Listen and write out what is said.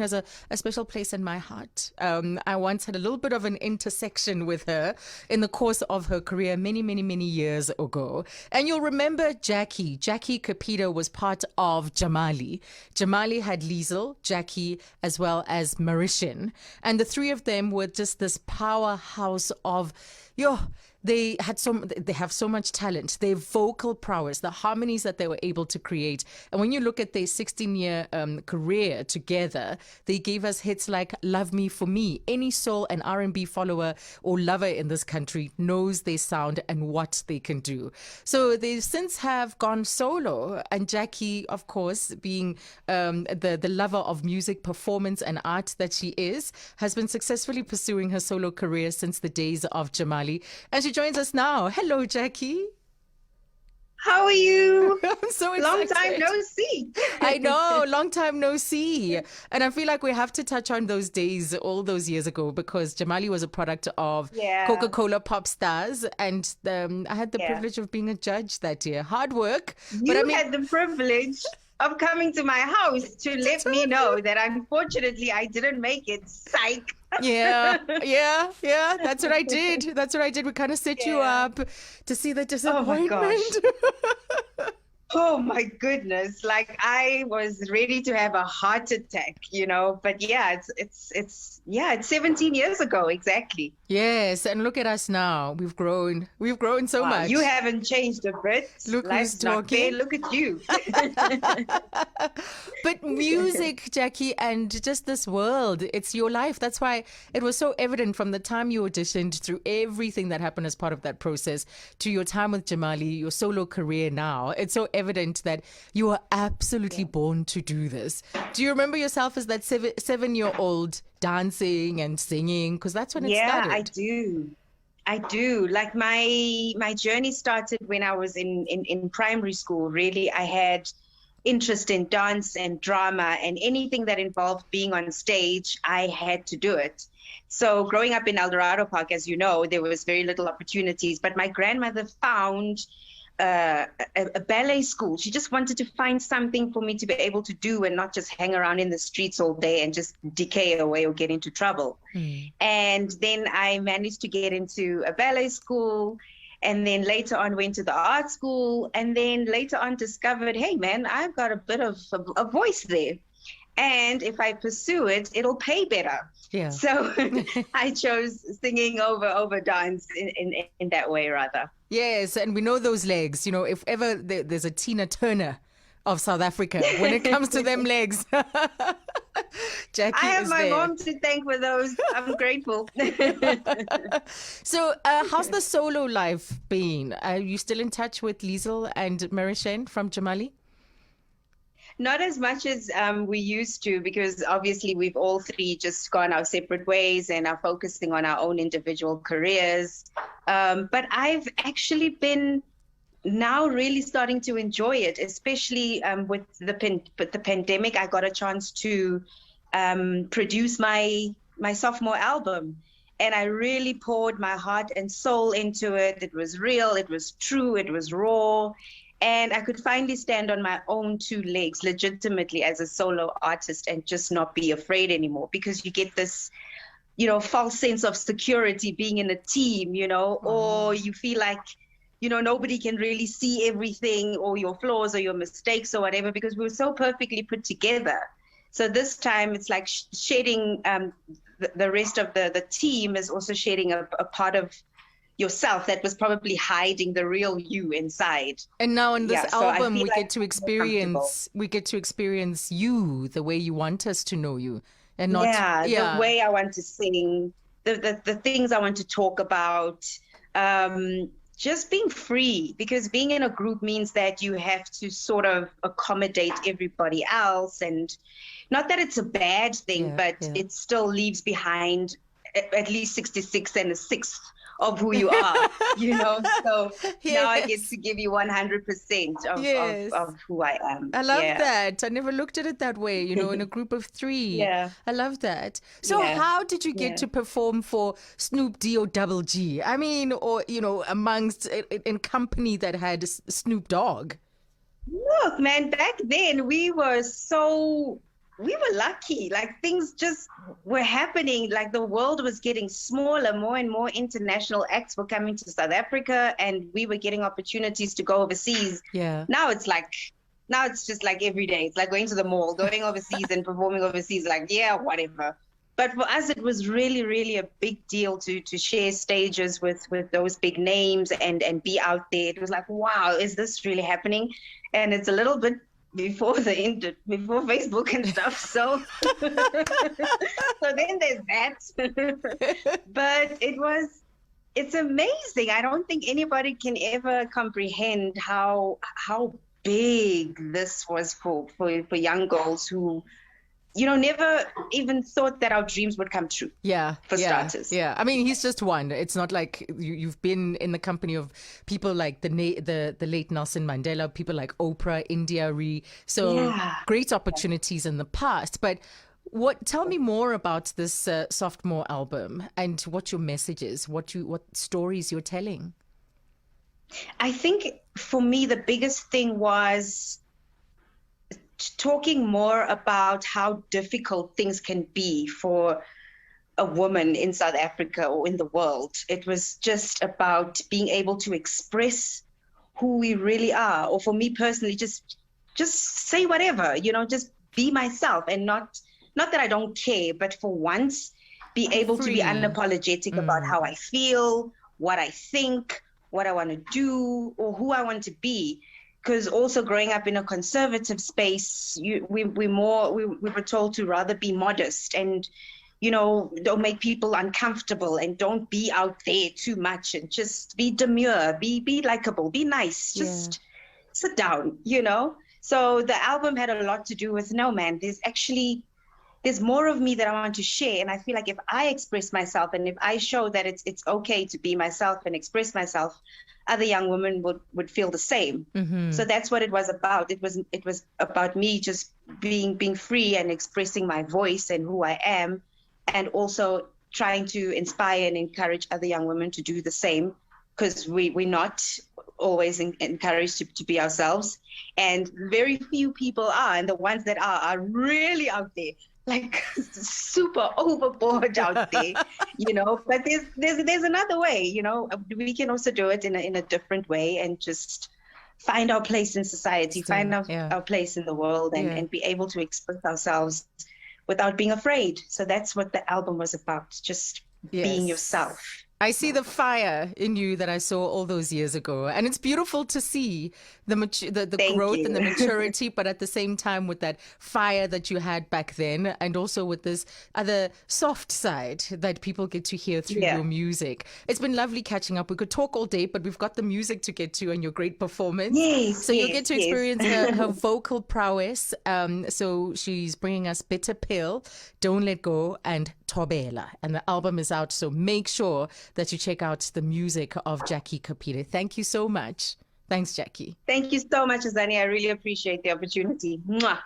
who has a special place in my heart. I once had a little bit of an intersection with her in the course of her career many, many, many years ago. And you'll remember Jackie. Jackie Capito was part of Jamali. Jamali had Liesel, Jackie, as well as Marishan. And the three of them were just this powerhouse of, they have so much talent, their vocal prowess, the harmonies that they were able to create. And when you look at their 16-year career together, they gave us hits like Love Me For Me. Any soul and R&B follower or lover in this country knows their sound and what they can do. So they since have gone solo, and Jackie, of course, being the lover of music, performance and art that she is, has been successfully pursuing her solo career since the days of Jamali. And she joins us now. Hello, Jackie. How are you? I'm so excited. Long time no see. I know, long time no see. And I feel like we have to touch on those days all those years ago, because Jamali was a product of Coca-Cola Pop Stars. And I had the privilege of being a judge that year. Hard work. You had the privilege of coming to my house to let me know that unfortunately I didn't make it. Psych. Yeah. That's what I did. We kind of set you up to see the disappointment. Oh my gosh. Oh my goodness. Like I was ready to have a heart attack, but it's 17 years ago. Exactly. Yes. And look at us now. We've grown so much. You haven't changed a bit. Look who's talking. Look at you. But music, Jackie, and just this world, it's your life. That's why it was so evident from the time you auditioned, through everything that happened as part of that process, to your time with Jamali, your solo career now. It's so evident that you are absolutely born to do this. Do you remember yourself as that seven-year-old dancing and singing? Because that's when it started. Yeah, I do. Like my journey started when I was in primary school. Really, I had interest in dance and drama, and anything that involved being on stage, I had to do it. So growing up in El Dorado Park, as you know, there was very little opportunities, but my grandmother found a ballet school. She just wanted to find something for me to be able to do and not just hang around in the streets all day and just decay away or get into trouble. And then I managed to get into a ballet school, and then later on went to the art school, and then later on discovered, hey man, I've got a bit of a voice there. And if I pursue it, it'll pay better. Yeah. So I chose singing over dance in that way, rather. Yes, and we know those legs. If ever there's a Tina Turner of South Africa when it comes to them legs, Jackie I have is my there. mom to thank for those. I'm grateful. So how's the solo life been? Are you still in touch with Liesel and Marishan from Jamali? Not as much as we used to, because obviously we've all three just gone our separate ways and are focusing on our own individual careers. But I've actually been now really starting to enjoy it, especially with the pandemic. I got a chance to produce my sophomore album, and I really poured my heart and soul into it. It was real, it was true, it was raw. And I could finally stand on my own two legs legitimately as a solo artist and just not be afraid anymore, because you get this, false sense of security being in a team, or you feel like, nobody can really see everything or your flaws or your mistakes or whatever, because we were so perfectly put together. So this time it's like shedding the rest of the team is also shedding a part of yourself that was probably hiding the real you inside. And now in this album, we get to experience you the way you want us to know you, and not the way I want to sing, the things I want to talk about, just being free, because being in a group means that you have to sort of accommodate everybody else, and not that it's a bad thing, but it still leaves behind at least 66 and a sixth of who you are, so now I get to give you 100% of who I am. I love that. I never looked at it that way, in a group of three. I love that. So how did you get to perform for Snoop D or Double G? I mean, or, amongst in company that had Snoop Dogg? Look, man, back then we were so we were lucky. Like things just were happening. Like the world was getting smaller. More and more international acts were coming to South Africa, and we were getting opportunities to go overseas. Yeah. Now it's just like every day. It's like going to the mall, going overseas and performing overseas. Like, yeah, whatever. But for us, it was really, really a big deal to share stages with those big names and be out there. It was like, wow, is this really happening? And it's a little bit before before Facebook and stuff. So so then there's that. But it's amazing. I don't think anybody can ever comprehend how big this was for young girls who, you know, never even thought that our dreams would come true. Yeah. For starters. Yeah. I mean, he's just one. It's not like you've been in the company of people like the late Nelson Mandela, people like Oprah, India Ree. So great opportunities in the past. But tell me more about this sophomore album and what your message is, what stories you're telling. I think for me, the biggest thing was talking more about how difficult things can be for a woman in South Africa or in the world. It was just about being able to express who we really are, or for me personally, just say whatever, you know, just be myself, and not that I don't care, but for once be able to be unapologetic about how I feel, what I think, what I want to do, or who I want to be. Because also growing up in a conservative space, we were told to rather be modest and, you know, don't make people uncomfortable and don't be out there too much, and just be demure, be likable, be nice, just sit down, you know. So the album had a lot to do with, no, man, there's more of me that I want to share. And I feel like if I express myself and if I show that it's okay to be myself and express myself, other young women would feel the same. Mm-hmm. So that's what it was about. It was about me just being free and expressing my voice and who I am, and also trying to inspire and encourage other young women to do the same, because we're not always encouraged to be ourselves, and very few people are, and the ones that are really out there, like super overboard out there, you know. But there's another way, you know. We can also do it in a different way, and just find our place in society, find our place in the world, and be able to express ourselves without being afraid. So that's what the album was about, just being yourself. I see the fire in you that I saw all those years ago. And it's beautiful to see the growth and the maturity, but at the same time with that fire that you had back then, and also with this other soft side that people get to hear through your music. It's been lovely catching up. We could talk all day, but we've got the music to get to and your great performance. So you'll get to experience her vocal prowess. So she's bringing us Bitter Pill, Don't Let Go, and Thobela. And the album is out, so make sure that you check out the music of Jackie Kapile. Thank you so much. Thanks, Jackie. Thank you so much, Azania. I really appreciate the opportunity. Mwah.